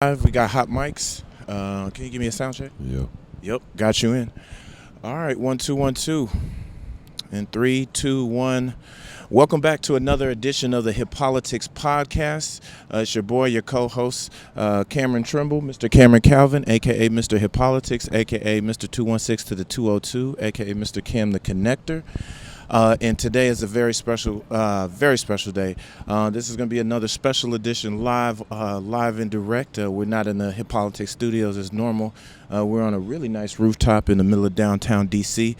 We got hot mics. Can you give me a sound check? Yeah. Yep, got you in. All right, 1 2 1 2, and 3 2 1. Welcome back to another edition of the Hip Politics Podcast. It's your boy, your co-host, Cameron Trimble, Mr. Cameron Calvin, aka Mr. Hip Politics, aka Mr. 216 to the 202, aka Mr. Cam the Connector. And today is a very special day. This is going to be another special edition live and direct. We're not in the Hip Politics studios as normal. We're on a really nice rooftop in the middle of downtown D.C.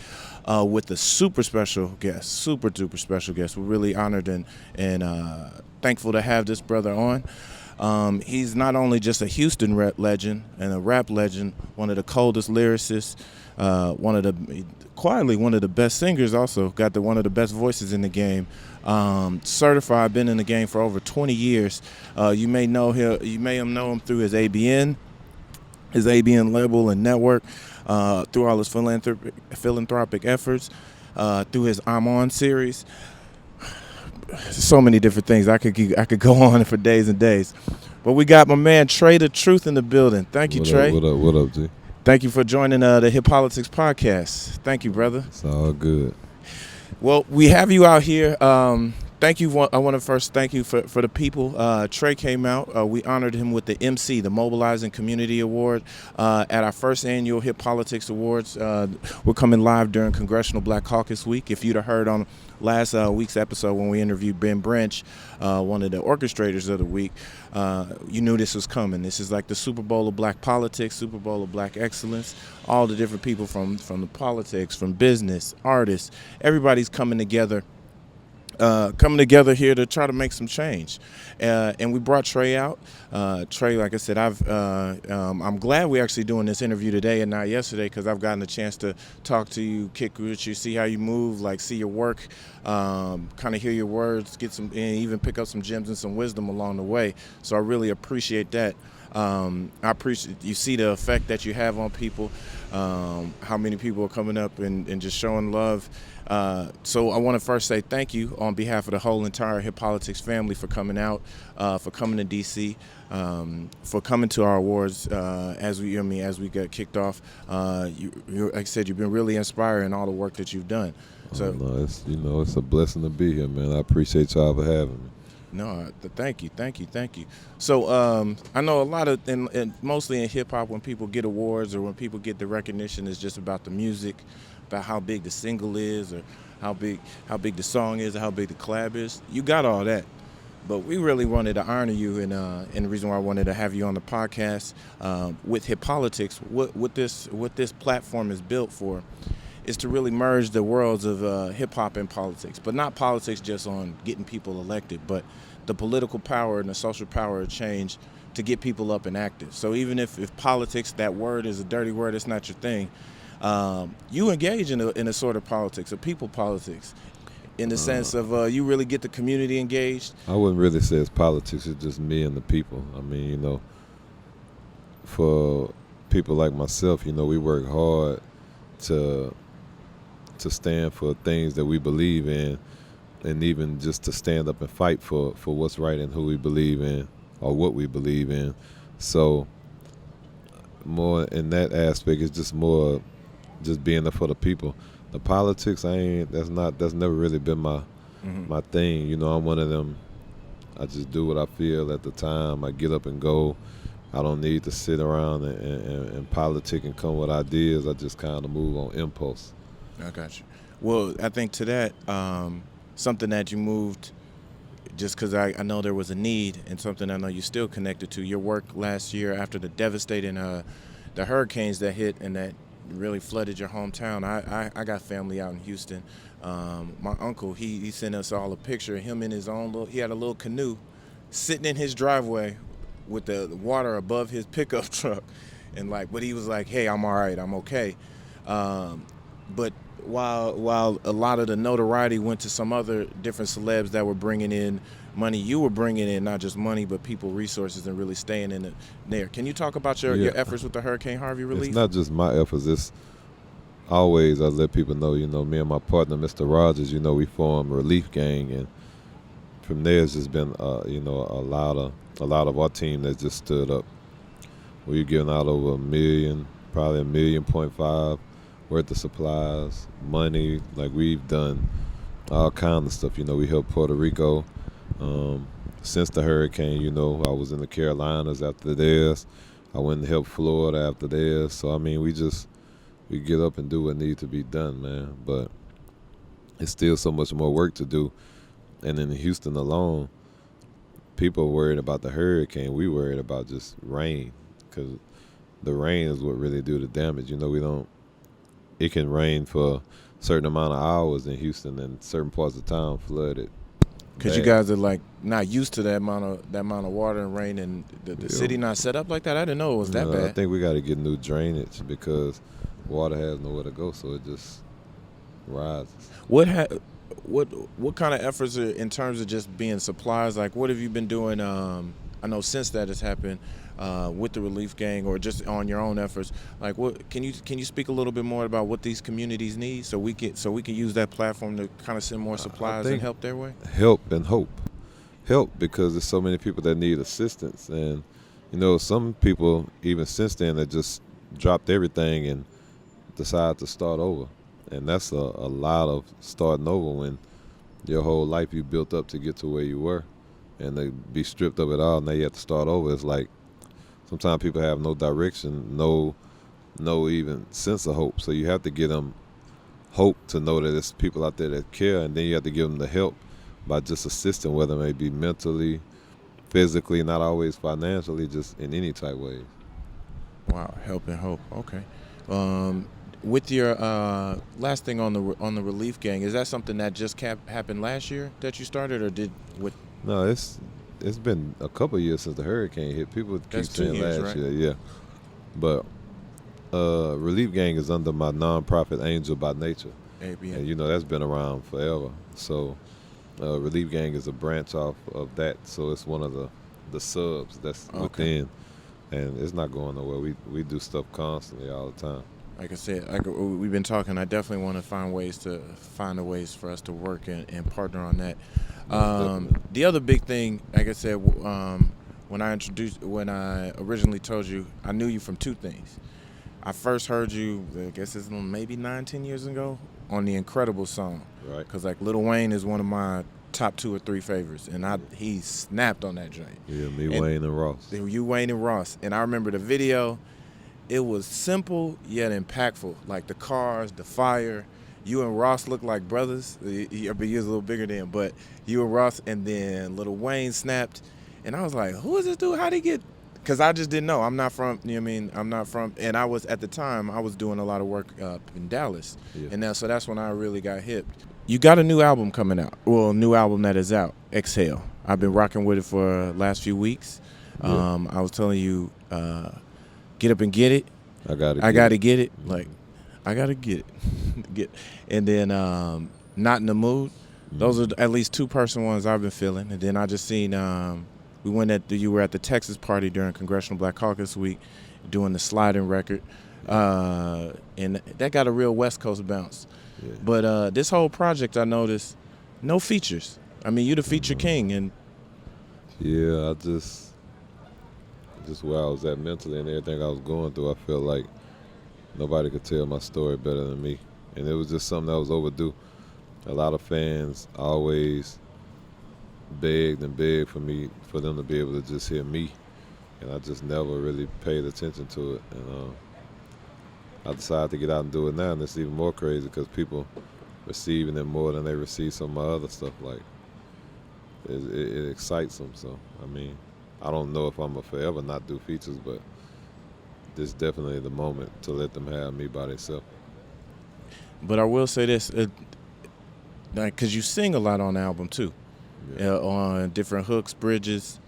With a super duper special guest. We're really honored and thankful to have this brother on. He's not only just a Houston legend and a rap legend, one of the coldest lyricists, quietly one of the best singers. Also got one of the best voices in the game. Certified, been in the game for over 20 years. You may know him through his ABN label and network, through all his philanthropic efforts, through his I'm On series. So many different things. I could go on for days and days. But we got my man Trae Tha Truth in the building. Thank you, Trae. What up, G? Thank you for joining the Hip Politics Podcast. Thank you, brother. It's all good. Well, we have you out here. Thank you. I want to first thank you for the people. Trae came out. We honored him with the MC, the Mobilizing Community Award, at our first annual Hip Politics Awards. We're coming live during Congressional Black Caucus Week. If you'd have heard on last week's episode when we interviewed Ben Branch, one of the orchestrators of the week, you knew this was coming. This is like the Super Bowl of Black politics, Super Bowl of Black excellence. All the different people from the politics, from business, artists, everybody's coming together here to try to make some change. And we brought Trae out. Trae, like I said, I'm glad we're actually doing this interview today and not yesterday, because I've gotten a chance to talk to you, kick with you, see how you move, like see your work, kind of hear your words, and even pick up some gems and some wisdom along the way. So I really appreciate that. I appreciate you see the effect that you have on people, how many people are coming up and just showing love. So I want to first say thank you on behalf of the whole entire Hip Politics family for coming out, for coming to D.C., for coming to our awards as we got kicked off. Like I said, you've been really inspiring all the work that you've done. So no, it's a blessing to be here, man. I appreciate y'all for having me. No, thank you. So I know a lot of, and mostly in hip hop, when people get awards or when people get the recognition, it's just about the music, about how big the single is, or how big the song is, or how big the collab is. You got all that, but we really wanted to honor you, and the reason why I wanted to have you on the podcast with Hip Politics, what this platform is built for, is to really merge the worlds of hip hop and politics, but not politics just on getting people elected, but the political power and the social power of change to get people up and active. So even if politics, that word is a dirty word, it's not your thing. You engage in a sort of politics, a people politics, in the sense of you really get the community engaged. I wouldn't really say it's politics. It's just me and the people. I mean, for people like myself, we work hard to stand for things that we believe in, and even just to stand up and fight for what's right and who we believe in or what we believe in. So more in that aspect, it's just more just being there for the people. The politics, that's never really been my thing. I'm one of them. I just do what I feel at the time. I get up and go. I don't need to sit around and politic and come with ideas. I just kind of move on impulse. I got you. Well, I think to that, something that you moved just because I know there was a need, and something I know you're still connected to, your work last year after the devastating the hurricanes that hit and that really flooded your hometown. I got family out in Houston. My uncle, he sent us all a picture of him in his own he had a little canoe sitting in his driveway with the water above his pickup truck, but he was like, hey, I'm all right, I'm okay. But while a lot of the notoriety went to some other different celebs that were bringing in money, you were bringing in not just money but people, resources, and really staying in there. Can you talk about your efforts with the Hurricane Harvey relief? It's not just my efforts. It's always, I let people know, me and my partner, Mr. Rogers, we formed a relief gang, and from there it's just been, a lot of our team that just stood up We're giving out over $1 million, probably $1.5 million worth of supplies, money. Like, we've done all kinds of stuff. We helped Puerto Rico since the hurricane. I was in the Carolinas after theirs. I went and helped Florida after theirs. So, I mean, we get up and do what needs to be done, man. But it's still so much more work to do. And in Houston alone, people are worried about the hurricane. We worried about just rain, because the rain is what really do the damage. It can rain for a certain amount of hours in Houston, and certain parts of town flooded. Because you guys are like not used to that amount of water and rain, and the city not set up like that. I didn't know it was that bad. I think we got to get new drainage because water has nowhere to go, so it just rises. What kind of efforts are, in terms of just being supplies? Like, what have you been doing? I know since that has happened with the relief gang, or just on your own efforts. Like, what can you speak a little bit more about what these communities need, so we can use that platform to kind of send more supplies and help their way? Help and hope. Help, because there's so many people that need assistance, and some people even since then that just dropped everything and decide to start over. And that's a lot of starting over when your whole life you built up to get to where you were, and to be stripped of it all. Now you have to start over. It's like sometimes people have no direction, no even sense of hope. So you have to give them hope to know that there's people out there that care, and then you have to give them the help by just assisting, whether it may be mentally, physically, not always financially, just in any type way. Wow, help and hope. Okay. With your last thing on the relief gang, is that something that just happened last year that you started, or did with? No, it's been a couple of years since the hurricane hit. People keep saying last year, yeah. But relief gang is under my nonprofit Angel by Nature, ABN. And that's been around forever. So relief gang is a branch off of that. So it's one of the subs that's within, and it's not going nowhere. We do stuff constantly all the time. Like I said, we've been talking. I definitely want to find ways for us to work and partner on that. The other big thing, like I said, when I originally told you, I knew you from two things. I first heard you, I guess it's maybe 9-10 years ago, on the Incredible song. Right. Because like Lil Wayne is one of my top 2 or 3 favorites, and he snapped on that joint. Yeah, Wayne and Ross. You, Wayne and Ross, and I remember the video. It was simple yet impactful. Like the cars, the fire. You and Ross looked like brothers. He was a little bigger then, but you and Ross, and then Lil Wayne snapped. And I was like, who is this dude? How'd he get? Because I just didn't know. I'm not from, I'm not from, and I was, at the time, I was doing a lot of work in Dallas. Yeah. And so that's when I really got hip. You got a new album coming out. Well, a new album that is out, Exhale. I've been rocking with it for the last few weeks. Yeah. I was telling you, get up and get it. I gotta get it. Like, I gotta get it. And then Not in the Mood. Mm-hmm. Those are at least 2 personal ones I've been feeling. And then I just seen you were at the Texas party during Congressional Black Caucus week, doing the sliding record, and that got a real West Coast bounce. Yeah. But this whole project, I noticed, no features. I mean, you the feature king, and yeah, I just where I was at mentally and everything I was going through, I felt like nobody could tell my story better than me. And it was just something that was overdue. A lot of fans always begged for them to be able to just hear me. And I just never really paid attention to it. And I decided to get out and do it now, and it's even more crazy because people receiving it more than they receive some of my other stuff. Like, it excites them. So, I mean, I don't know if I'm going to forever not do features, but this is definitely the moment to let them have me by themselves. But I will say this, because you sing a lot on the album too, on different hooks, bridges,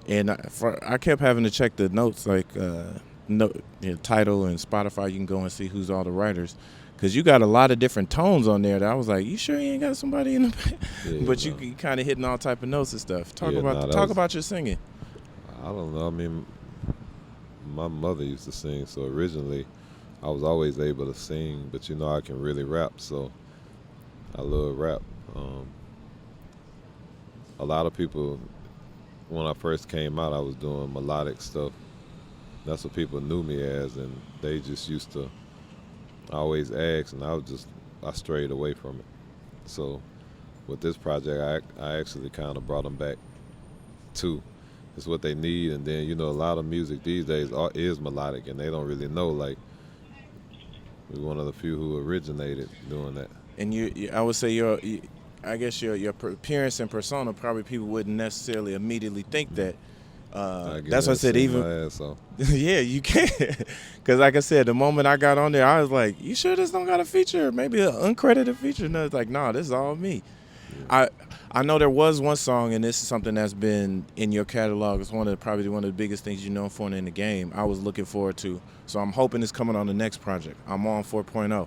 and I kept having to check the notes, like title and Spotify. You can go and see who's all the writers, because you got a lot of different tones on there that I was like, you sure you ain't got somebody in the back? Yeah, but you kind of hitting all type of notes and stuff. Talk about your singing. I don't know. I mean, my mother used to sing, so originally I was always able to sing, but I can really rap, so I love rap. A lot of people, when I first came out, I was doing melodic stuff, That's what people knew me as, and they just used to always ask, and I strayed away from it. So with this project, I actually kind of brought them back too. It's what they need, and then a lot of music these days is melodic, and they don't really know. Like we're one of the few who originated doing that. And I would say I guess your appearance and persona, probably people wouldn't necessarily immediately think that. That's what I said. Even my ass off. yeah, you can, because like I said, the moment I got on there, I was like, "You sure this don't got a feature? Maybe an uncredited feature?" And it's like, "No, this is all me." Yeah. I know there was one song, and this is something that's been in your catalog. It's probably one of the biggest things you know for in the game. I was looking forward to, so I'm hoping it's coming on the next project. I'm on 4.0.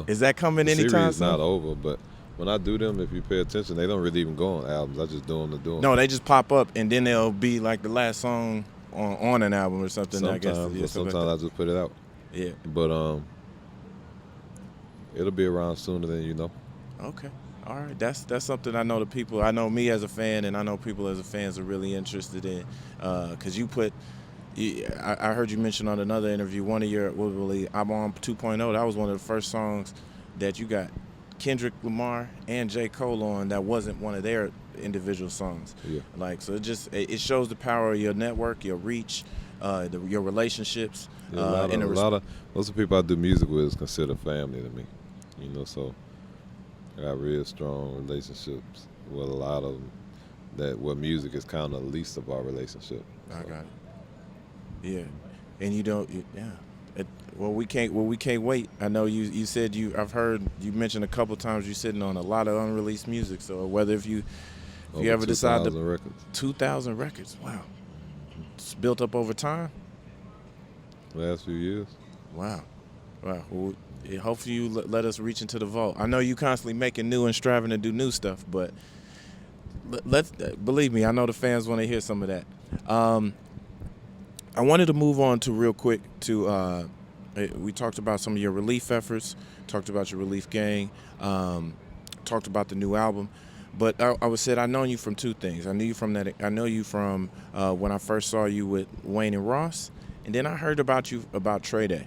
Is that coming anytime soon? The series not over, but when I do them, if you pay attention, they don't really even go on albums. I just do them to do them. No, they just pop up, and then they'll be like the last song on an album or something. Sometimes I just put it out. Yeah. But it'll be around sooner than you know. Okay. All right. That's something I know the people. I know me as a fan, and I know people as a fans are really interested in. Because I heard you mention on another interview, one of your, I'm on 2.0. That was one of the first songs that you got Kendrick Lamar and J. Cole on that wasn't one of their individual songs. Yeah. Like, so it shows the power of your network, your reach, your relationships. Yeah, most of the people I do music with is considered family to me. So I got real strong relationships with a lot of them. Where music is kind of the least of our relationship. So. I got it. Yeah, and you don't. Yeah. We can't wait. I know you said I've heard you mentioned a couple times you're sitting on a lot of unreleased music. So whether if you ever decide to 2,000 records. 2,000 records. Wow. It's built up over time. Last few years. Wow. Well, hopefully you let us reach into the vault. I know you constantly making new and striving to do new stuff, but let's believe me. I know the fans want to hear some of that. I wanted to move on to real quick to. We talked about some of your relief efforts, talked about your relief gang, talked about the new album, but I would say I know you from two things. I know you from when I first saw you with Wayne and Ross, and then I heard about Trae Tha.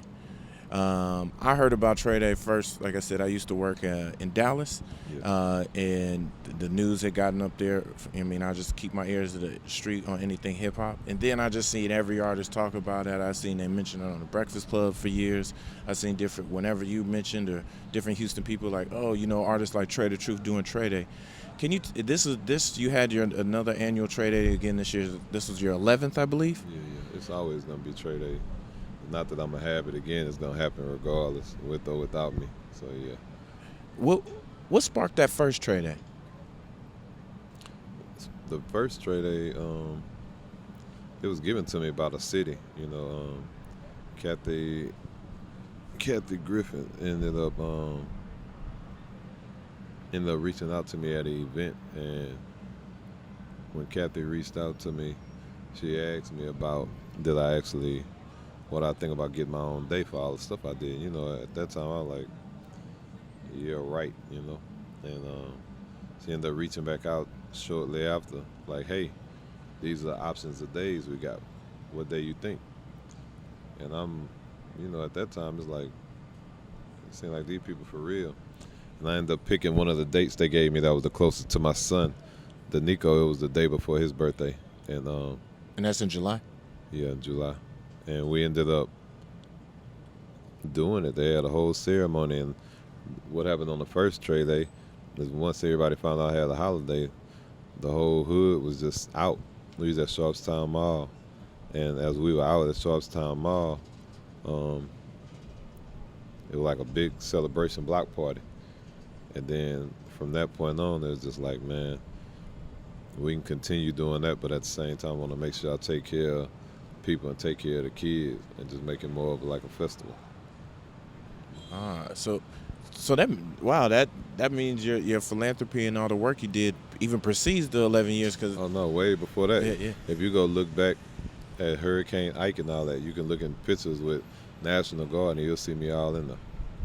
I heard about Trae Tha first. Like I said, I used to work in Dallas, and the news had gotten up there. I mean, I just keep my ears to the street on anything hip hop, and then I just seen every artist talk about it. I seen they mention it on the Breakfast Club for years. I seen different whenever you mentioned or different Houston people like, artists like Trae Tha Truth doing Trae Tha. Can you? You had another annual Trae Tha again this year. This was your 11th, I believe. Yeah. It's always gonna be Trae Tha. Not that I'm gonna have it again. It's gonna happen regardless, with or without me. So yeah. What sparked that first Trae Tha? The first Trae Tha, it was given to me by the city. Kathy Griffin ended up reaching out to me at an event, and when Kathy reached out to me, she asked me about what I think about getting my own day for all the stuff I did. At that time I was like, yeah, right, and she ended up reaching back out shortly after, like, hey, these are the options of days we got. What day you think? And I'm, at that time it's like, it seemed like these people for real. And I ended up picking one of the dates they gave me that was the closest to my son, Nico. It was the day before his birthday. And that's in July? Yeah, in July. And we ended up doing it. They had a whole ceremony, and what happened on the first Trae Tha is once everybody found out I had a holiday, the whole hood was just out. We was at Sharpstown Mall, and as we were out at Sharpstown Mall, it was like a big celebration block party. And then from that point on, it was just like, man, we can continue doing that, but at the same time, I want to make sure I take care of people and take care of the kids and just make it more of like a festival. So that means your philanthropy and all the work you did even precedes the 11 years. Cause oh no, way before that. Yeah. If you go look back at Hurricane Ike and all that, you can look in pictures with National Guard and you'll see me all in there.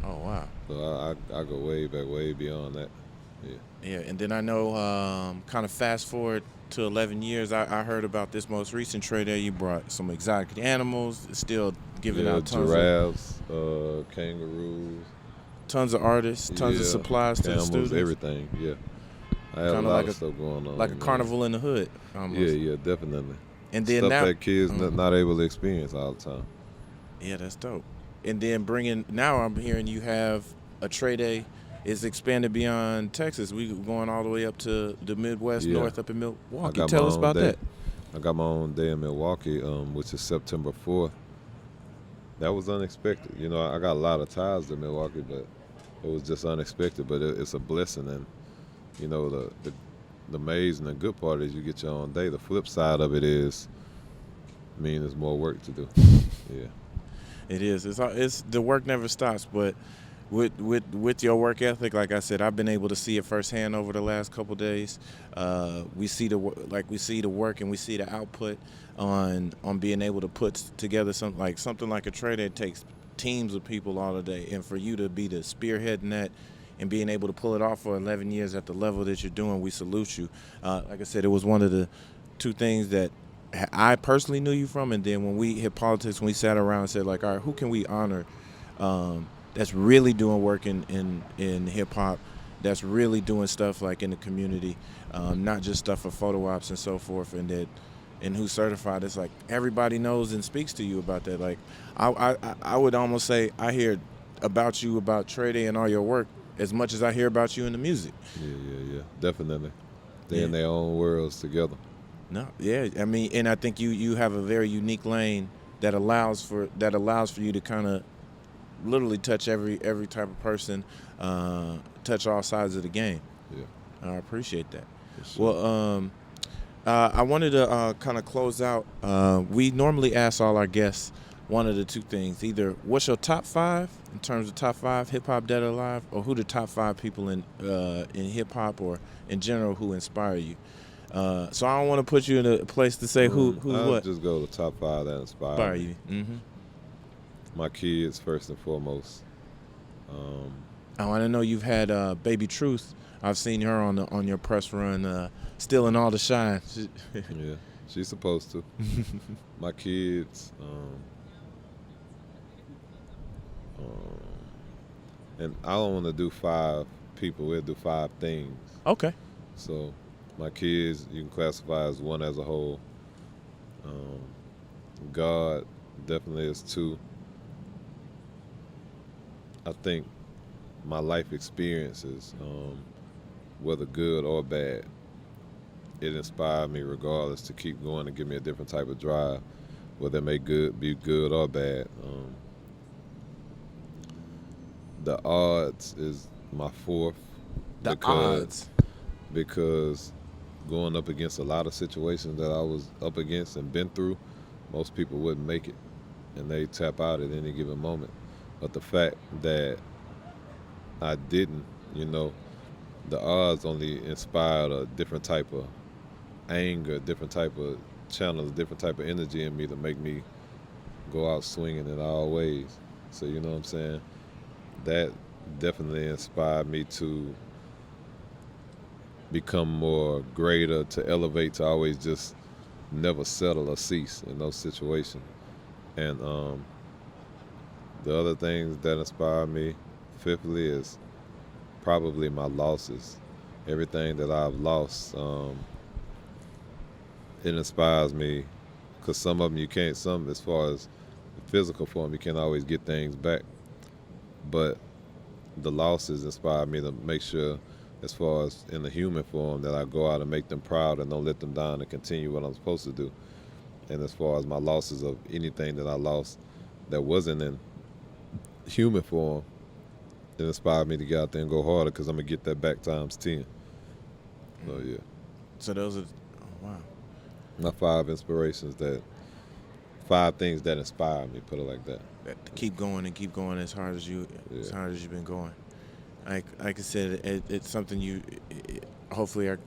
Oh wow. So I go way back, way beyond that. Yeah. Yeah, and then I know, kind of fast forward to 11 years, I heard about this most recent trade that you brought some exotic animals, still giving Yeah, out giraffes, kangaroos, tons of artists, tons of yeah, supplies to the camels, students, everything. Yeah, I have a kind of lot of stuff going like a on, man. carnival in the hood Yeah, almost. yeah, definitely. And then Stuff now, that kids mm, not able to experience all the time. yeah, that's dope. And then bringing now, I'm hearing you have a trade day is expanded beyond Texas. We going all the way up to the Midwest, Yeah, north up in I Milwaukee. got my Tell us own about day. that. I got my own day in Milwaukee, which is September 4th. That was unexpected. You know, I got a lot of ties to Milwaukee, but it was just unexpected. But it's a blessing, and you know the amazing and the good part is you get your own day. The flip side of it is, mean there's more work to do. Yeah, It is. It's the work never stops. But with your work ethic, like I said, I've been able to see it firsthand over the last couple days. We see we see the work and we see the output on being able to put together something like a trade that takes teams of people all the day, and for you to be the spearhead in that and being able to pull it off for 11 years at the level that you're doing, we salute you. Like I said, it was one of the two things that I personally knew you from, and then when we hit politics, when we sat around and said, like, all right, who can we honor that's really doing work in hip hop, that's really doing stuff like in the community, not just stuff for photo ops and so forth, and who's certified. It's like everybody knows and speaks to you about that. Like I would almost say I hear about you, about Trae Tha and all your work, as much as I hear about you in the music. yeah, definitely. They Yeah. in their own worlds together. No, yeah, I mean, and I think you have a very unique lane that allows for you to kind of literally touch every type of person, touch all sides of the game. Yeah, I appreciate that. for sure. Well, I wanted to kind of close out. We normally ask all our guests one of the two things: either what's your top five in terms of top five hip hop dead or alive, or who the top five people in hip hop or in general who inspire you. So I don't want to put you in a place to say who's I'll what just go to top 5 that inspire inspire me. you. Mm-hmm. My kids first and foremost. I want to know you've had Baby Truth. I've seen her on your press run, still in all the shine. Yeah, she's supposed to. My kids. And I don't want to do 5 people. We'll do 5 things. Okay. So my kids, you can classify as one as a whole. God definitely is 2. I think my life experiences, whether good or bad, it inspired me regardless to keep going and give me a different type of drive, whether it may be good or bad. The odds is my 4th. The odds. Because going up against a lot of situations that I was up against and been through, most people wouldn't make it, and they tap out at any given moment. But the fact that I didn't, the odds only inspired a different type of anger, different type of channel, a different type of energy in me to make me go out swinging in all ways. So you know what I'm saying? That definitely inspired me to become more greater, to elevate, to always just never settle or cease in those situations. And the other things that inspire me, fifthly, is probably my losses. Everything that I've lost, it inspires me, because some of them you can't, some as far as the physical form, you can't always get things back. But the losses inspire me to make sure, as far as in the human form, that I go out and make them proud and don't let them down and continue what I'm supposed to do. And as far as my losses of anything that I lost that wasn't in human form, it inspired me to get out there and go harder, because I'm going to get that back times 10. So, yeah. So those are, oh, wow. My 5 inspirations, 5 things that inspire me, put it like that. To keep going and keep going as hard as you've been going. Like I said, it's something hopefully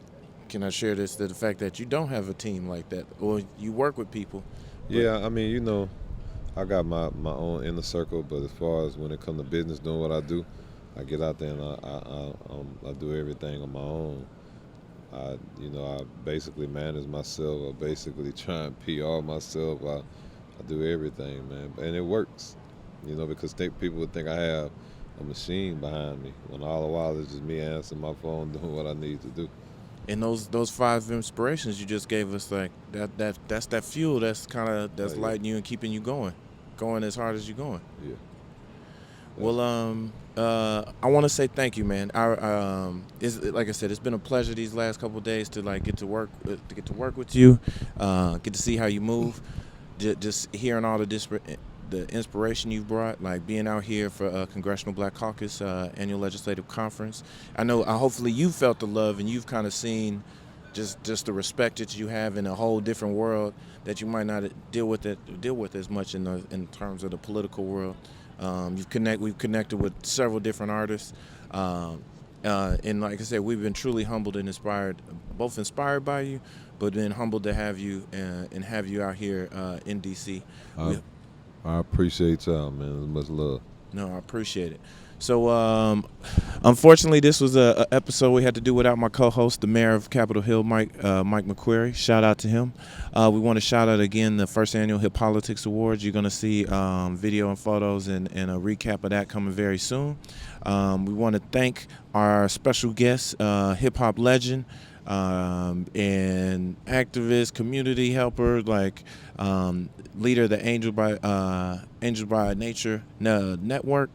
can I share this, the fact that you don't have a team like that, or you work with people. Yeah, I mean, I got my own inner circle, but as far as when it comes to business, doing what I do, I get out there and I do everything on my own. I basically manage myself. I basically try and PR myself. I do everything, man, and it works. Because people would think I have a machine behind me when all the while it's just me answering my phone, doing what I need to do. And those 5 inspirations you just gave us, like that's that fuel that's Yeah. lighting you and keeping you going as hard as you're going. Yeah. Well, I want to say thank you, man. It's, like I said, it's been a pleasure these last couple of days to get to work with you, get to see how you move, just hearing all the inspiration you've brought, like being out here for Congressional Black Caucus annual legislative conference. I know, hopefully, you felt the love and you've kind of seen just the respect that you have in a whole different world that you might not deal with as much in terms of the political world. We've connected with several different artists, and like I said, we've been truly humbled and inspired by you, but been humbled to have you and have you out here in D.C. I appreciate y'all, man. Much love. No, I appreciate it. So, unfortunately, this was a episode we had to do without my co-host, the mayor of Capitol Hill, Mike McQuarrie. Shout out to him. We want to shout out again the first annual Hip Politics Awards. You're going to see video and photos and a recap of that coming very soon. We want to thank our special guest, hip-hop legend, and activist, community helper, leader of the Angel by Nature network,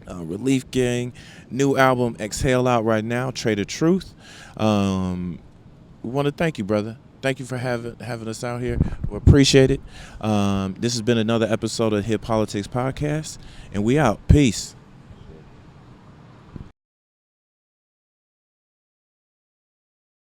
Relief Gang, new album Exhale out right now, Trae Tha Truth. We want to thank you, brother. Thank you for having us out here. We appreciate it. This has been another episode of Hip Politics Podcast, and we out. Peace.